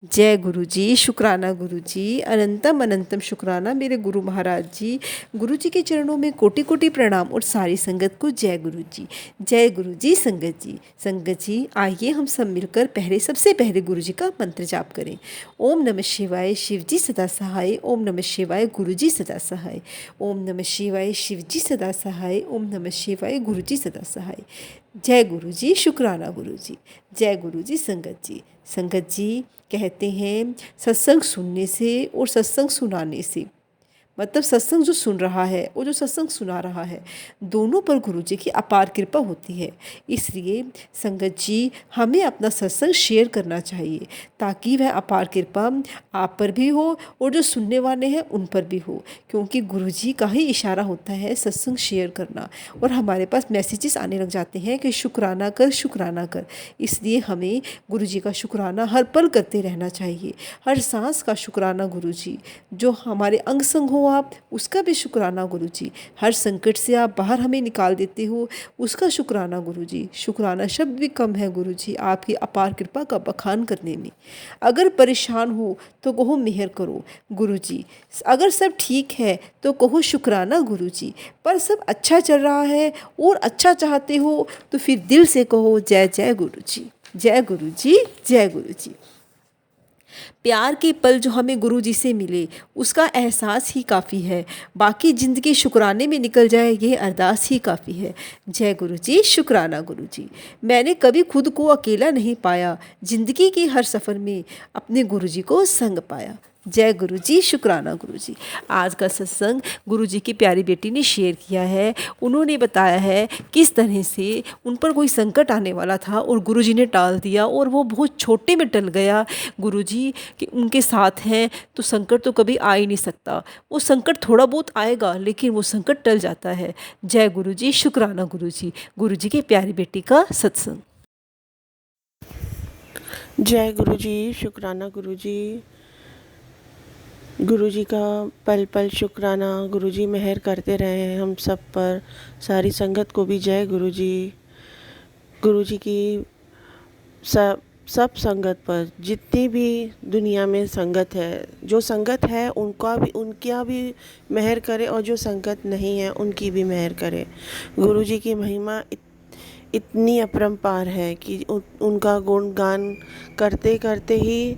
जय गुरु जी, शुक्राना गुरु जी, अनंतम अनंतम शुक्राना मेरे गुरु महाराज जी। गुरु जी के चरणों में कोटि कोटि प्रणाम और सारी संगत को जय गुरु जी। जय गुरु जी संगत जी। संगत जी आइए हम सब मिलकर सबसे पहले गुरु जी का मंत्र जाप करें। ओम नमः शिवाय, शिव जी सदा सहाय। ओम नमः शिवाय, गुरु जी सदा सहाय। ओम नमः शिवाय, शिव जी सदा सहाय। ओम नमः शिवाय, गुरु जी सदा सहाय। जय गुरु जी, शुक्राना गुरु जी। जय गुरु जी संगत जी। संगत जी कहते हैं सत्संग सुनने से और सत्संग सुनाने से, मतलब सत्संग जो सुन रहा है और जो सत्संग सुना रहा है, दोनों पर गुरु जी की अपार कृपा होती है। इसलिए संगत जी हमें अपना सत्संग शेयर करना चाहिए ताकि वह अपार कृपा आप पर भी हो और जो सुनने वाले हैं उन पर भी हो, क्योंकि गुरु जी का ही इशारा होता है सत्संग शेयर करना। और हमारे पास मैसेजेस आने लग जाते हैं कि शुक्राना कर, शुक्राना कर। इसलिए हमें गुरु जी का शुक्राना हर पल करते रहना चाहिए, हर सांस का शुक्राना गुरु जी। जो हमारे अंग संग हो आप, उसका भी शुक्राना गुरु जी। हर संकट से आप बाहर हमें निकाल देते हो, उसका शुक्राना गुरु जी। शुक्राना शब्द भी कम है गुरु जी आपकी अपार कृपा का बखान करने में। अगर परेशान हो तो कहो मेहर करो गुरु जी, अगर सब ठीक है तो कहो शुक्राना गुरु जी। पर सब अच्छा चल रहा है और अच्छा चाहते हो तो फिर दिल से कहो जय जय गुरु जी। जय गुरु जी, जय गुरु जी। प्यार के पल जो हमें गुरु जी से मिले उसका एहसास ही काफ़ी है, बाकी ज़िंदगी शुक्राने में निकल जाए ये अरदास ही काफ़ी है। जय गुरु जी, शुक्राना गुरु जी। मैंने कभी खुद को अकेला नहीं पाया, ज़िंदगी के हर सफ़र में अपने गुरु जी को संग पाया। जय गुरु जी, शुक्राना गुरु जी। आज का सत्संग गुरु जी की प्यारी बेटी ने शेयर किया है। उन्होंने बताया है किस तरह से उन पर कोई संकट आने वाला था और गुरु जी ने टाल दिया और वो बहुत छोटे में टल गया। गुरु जी कि उनके साथ हैं तो संकट तो कभी आ ही नहीं सकता। वो संकट थोड़ा बहुत आएगा लेकिन वो संकट टल जाता है। जय गुरु जी, शुक्राना गुरु जी। गुरु जी की प्यारी बेटी का सत्संग। जय गुरु जी, शुक्राना गुरु जी। गुरु जी का पल पल शुक्राना। गुरु जी मेहर करते रहे हम सब पर, सारी संगत को भी जय गुरु जी। गुरु जी की सब संगत पर, जितनी भी दुनिया में संगत है, जो संगत है उनका भी मेहर करे और जो संगत नहीं है उनकी भी मेहर करे। गुरु जी की महिमा इतनी अपरंपार है कि उनका गुणगान करते करते ही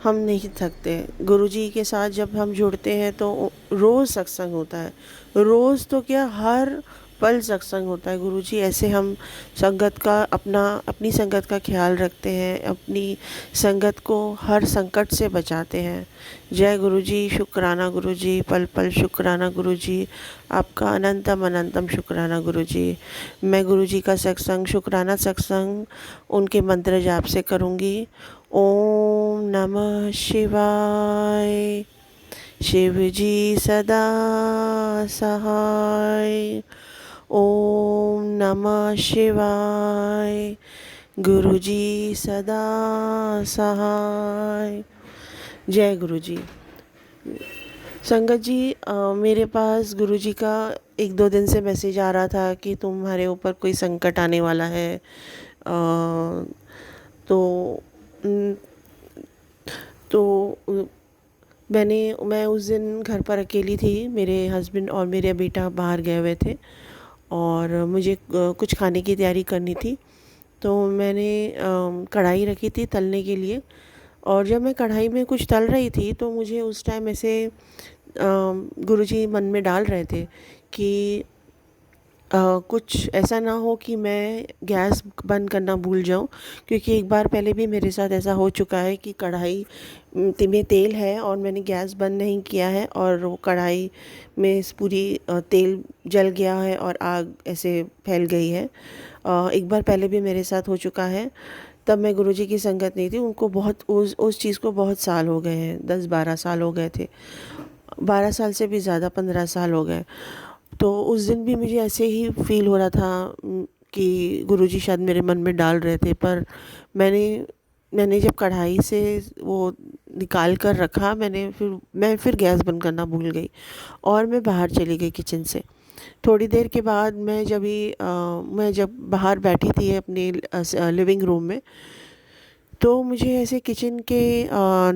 हम नहीं थकते। गुरु जी के साथ जब हम जुड़ते हैं तो रोज़ सत्संग होता है, रोज़ तो क्या हर पल सत्संग होता है। गुरु जी ऐसे हम संगत का अपनी संगत का ख्याल रखते हैं, अपनी संगत को हर संकट से बचाते हैं। जय गुरु जी, शुक्राना गुरु जी, पल पल शुक्राना गुरु जी। आपका अनंतम अनंतम शुक्राना गुरु जी। मैं गुरु जी का सत्संग, शुक्राना सत्संग उनके मंत्र जाप से करूँगी। ओम नमः शिवाय, शिव जी सदा सहाय। ओम नमः शिवाय, गुरु जी सदा सहाय। जय गुरु जी। संगत जी, मेरे पास गुरु जी का 1-2 दिन से मैसेज आ रहा था कि तुम्हारे ऊपर कोई संकट आने वाला है। तो मैं उस दिन घर पर अकेली थी। मेरे हस्बैंड और मेरे बेटा बाहर गए हुए थे और मुझे कुछ खाने की तैयारी करनी थी। तो मैंने कढ़ाई रखी थी तलने के लिए, और जब मैं कढ़ाई में कुछ तल रही थी तो मुझे उस टाइम ऐसे गुरुजी मन में डाल रहे थे कि कुछ ऐसा ना हो कि मैं गैस बंद करना भूल जाऊं, क्योंकि एक बार पहले भी मेरे साथ ऐसा हो चुका है कि कढ़ाई में तेल है और मैंने गैस बंद नहीं किया है और वो कढ़ाई में पूरी तेल जल गया है और आग ऐसे फैल गई है। एक बार पहले भी मेरे साथ हो चुका है। तब मैं गुरुजी की संगत नहीं थी, उनको बहुत उस चीज़ को बहुत साल हो गए हैं, 10-12 साल हो गए थे, 12 साल से भी ज़्यादा, 15 साल हो गए। तो उस दिन भी मुझे ऐसे ही फील हो रहा था कि गुरुजी शायद मेरे मन में डाल रहे थे। पर मैंने जब कढ़ाई से वो निकाल कर रखा, मैं फिर गैस बंद करना भूल गई और मैं बाहर चली गई किचन से। थोड़ी देर के बाद मैं जब बाहर बैठी थी अपने लिविंग रूम में, तो मुझे ऐसे किचन के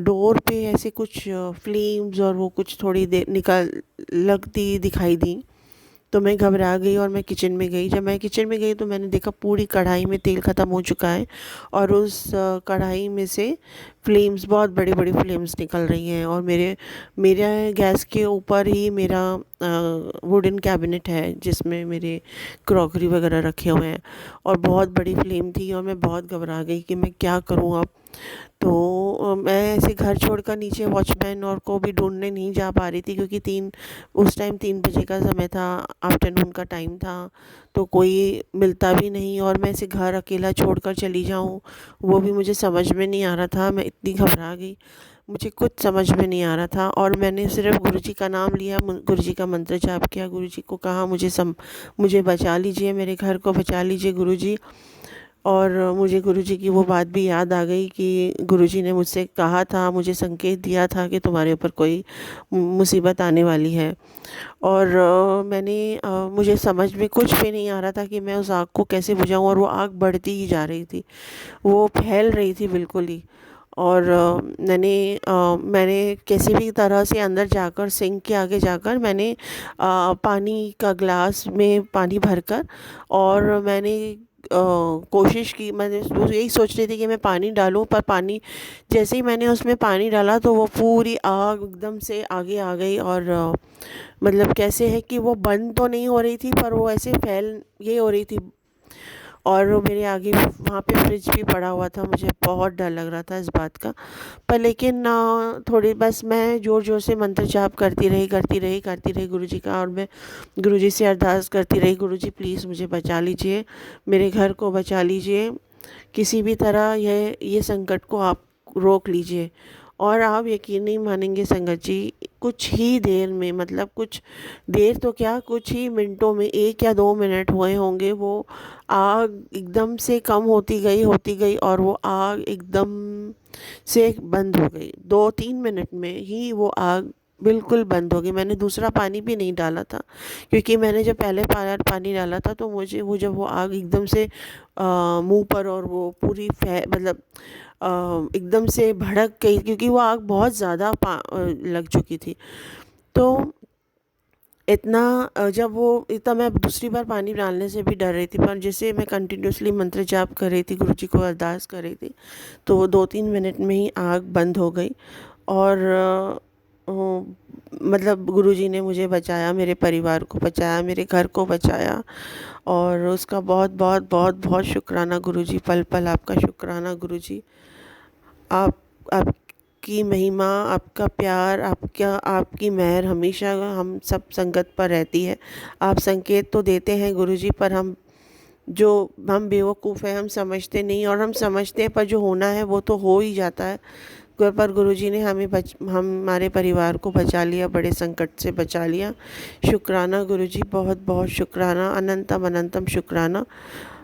डोर पे ऐसे कुछ फ्लेम्स और वो कुछ थोड़ी देर निकल लगती दिखाई दी। तो मैं घबरा गई और मैं किचन में गई। जब मैं किचन में गई तो मैंने देखा पूरी कढ़ाई में तेल ख़त्म हो चुका है और उस कढ़ाई में से फ्लेम्स, बहुत बड़ी बड़ी फ्लेम्स निकल रही हैं। और मेरे गैस के ऊपर ही मेरा वुडन कैबिनेट है जिसमें मेरे क्रॉकरी वगैरह रखे हुए हैं, और बहुत बड़ी फ्लेम थी और मैं बहुत घबरा गई कि मैं क्या करूँ अब। तो मैं ऐसे घर छोड़कर नीचे वॉचमैन और को भी ढूंढने नहीं जा पा रही थी, क्योंकि उस टाइम 3 बजे का समय था, आफ्टरनून का टाइम था, तो कोई मिलता भी नहीं। और मैं ऐसे घर अकेला छोड़कर चली जाऊं, वो भी मुझे समझ में नहीं आ रहा था। मैं इतनी घबरा गई, मुझे कुछ समझ में नहीं आ रहा था। और मैंने सिर्फ गुरुजी का नाम लिया, गुरुजी का मंत्र जाप किया, गुरुजी को कहा मुझे बचा लीजिए, मेरे घर को बचा लीजिए गुरुजी। और मुझे गुरुजी की वो बात भी याद आ गई कि गुरुजी ने मुझसे कहा था, मुझे संकेत दिया था कि तुम्हारे ऊपर कोई मुसीबत आने वाली है। और मुझे समझ में कुछ भी नहीं आ रहा था कि मैं उस आग को कैसे बुझाऊं, और वो आग बढ़ती ही जा रही थी, वो फैल रही थी बिल्कुल ही। और मैंने किसी भी तरह से अंदर जाकर, सिंक के आगे जाकर, मैंने पानी का ग्लास में पानी भरकर, और मैंने कोशिश की, मैंने वो यही सोच रही थी कि मैं पानी डालूं, पर पानी जैसे ही मैंने उसमें पानी डाला तो वो पूरी आग एकदम से आगे आ गई। और मतलब कैसे है कि वो बंद तो नहीं हो रही थी, पर वो ऐसे फैल ये हो रही थी। और वो मेरे आगे वहाँ पे फ्रिज भी पड़ा हुआ था, मुझे बहुत डर लग रहा था इस बात का। पर लेकिन थोड़ी बस मैं ज़ोर ज़ोर से मंत्र जाप करती रही गुरुजी का, और मैं गुरुजी से अरदास करती रही, गुरुजी प्लीज़ मुझे बचा लीजिए, मेरे घर को बचा लीजिए, किसी भी तरह ये संकट को आप रोक लीजिए। और आप यकीन नहीं मानेंगे संगत जी, कुछ ही देर में, मतलब कुछ देर तो क्या, कुछ ही मिनटों में, 1 या 2 मिनट हुए होंगे, वो आग एकदम से कम होती गई और वो आग एकदम से बंद हो गई। 2-3 मिनट में ही वो आग बिल्कुल बंद हो गई। मैंने दूसरा पानी भी नहीं डाला था, क्योंकि मैंने जब पहले पानी डाला था तो मुझे वो जब वो आग एकदम से मुंह पर, और वो पूरी मतलब एकदम से भड़क गई, क्योंकि वो आग बहुत ज़्यादा लग चुकी थी। तो इतना जब वो इतना, मैं दूसरी बार पानी डालने से भी डर रही थी, पर जैसे मैं कंटिन्यूअसली मंत्र जाप कर रही थी, गुरुजी को अरदास कर रही थी, तो वो 2-3 मिनट में ही आग बंद हो गई। और मतलब गुरुजी ने मुझे बचाया, मेरे परिवार को बचाया, मेरे घर को बचाया, और उसका बहुत बहुत बहुत बहुत शुक्राना गुरुजी, पल पल आपका शुक्राना गुरुजी। आपकी महिमा, आपका प्यार, आपकी मेहर हमेशा हम सब संगत पर रहती है। आप संकेत तो देते हैं गुरुजी, पर हम बेवकूफ़ हैं, हम समझते नहीं, और हम समझते हैं पर जो होना है वो तो हो ही जाता है। पर गुरुजी ने हमारे परिवार को बचा लिया, बड़े संकट से बचा लिया। शुक्राना गुरुजी, बहुत बहुत शुक्राना, अनंतम अनंतम शुक्राना।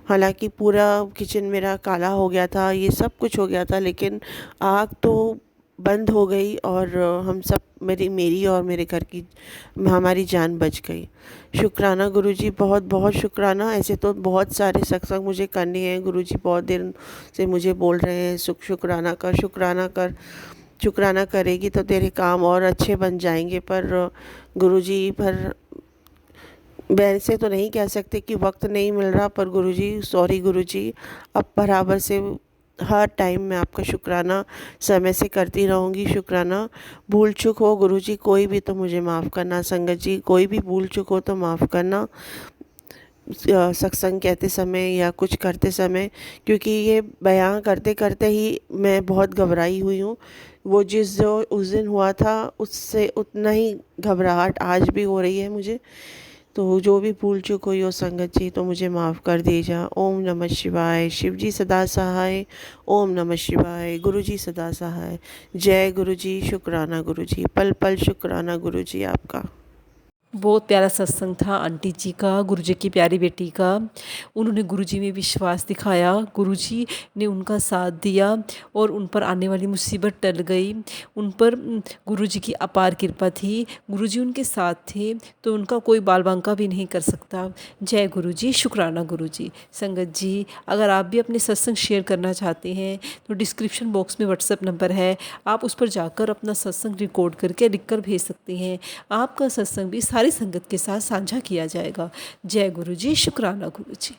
हालांकि पूरा किचन मेरा काला हो गया था, ये सब कुछ हो गया था, लेकिन आग तो बंद हो गई, और हम सब, मेरी और मेरे घर की, हमारी जान बच गई। शुक्राना गुरुजी, बहुत बहुत शुक्राना। ऐसे तो बहुत सारे सत्संग मुझे करने हैं, गुरुजी बहुत देर से मुझे बोल रहे हैं शुक्राना कर, शुक्राना कर, शुक्राना करेगी तो तेरे काम और अच्छे बन जाएंगे। पर गुरुजी, पर वैसे तो नहीं कह सकते कि वक्त नहीं मिल रहा, पर गुरुजी सॉरी गुरुजी, अब बराबर से हर टाइम मैं आपका शुक्राना समय से करती रहूँगी। शुक्राना, भूल चूक हो गुरुजी कोई भी तो मुझे माफ़ करना, संगत जी कोई भी भूल चूक हो तो माफ़ करना, सत्संग कहते समय या कुछ करते समय, क्योंकि ये बयां करते करते ही मैं बहुत घबराई हुई हूँ। वो जो उस दिन हुआ था, उससे उतना ही घबराहट आज भी हो रही है मुझे। तो जो भी भूल चूक हुई हो संगत जी, तो मुझे माफ़ कर दीजिए। ओम नमः शिवाय। शिव जी सदा सहाय। ओम नमः शिवाय। गुरु जी सदा सहाय। जय गुरु जी, शुक्राना गुरु जी, पल पल शुक्राना गुरु जी आपका। बहुत प्यारा सत्संग था आंटी जी का, गुरुजी की प्यारी बेटी का। उन्होंने गुरुजी में विश्वास दिखाया, गुरुजी ने उनका साथ दिया और उन पर आने वाली मुसीबत टल गई। उन पर गुरुजी की अपार कृपा थी, गुरुजी उनके साथ थे तो उनका कोई बाल बांका भी नहीं कर सकता। जय गुरुजी, शुक्राना गुरुजी। संगत जी, अगर आप भी अपने सत्संग शेयर करना चाहते हैं तो डिस्क्रिप्शन बॉक्स में व्हाट्सएप नंबर है, आप उस पर जाकर अपना सत्संग रिकॉर्ड करके लिख कर भेज सकते हैं। आपका सत्संग भी सारी संगत के साथ साझा किया जाएगा। जय गुरु जी, शुक्राना गुरु जी।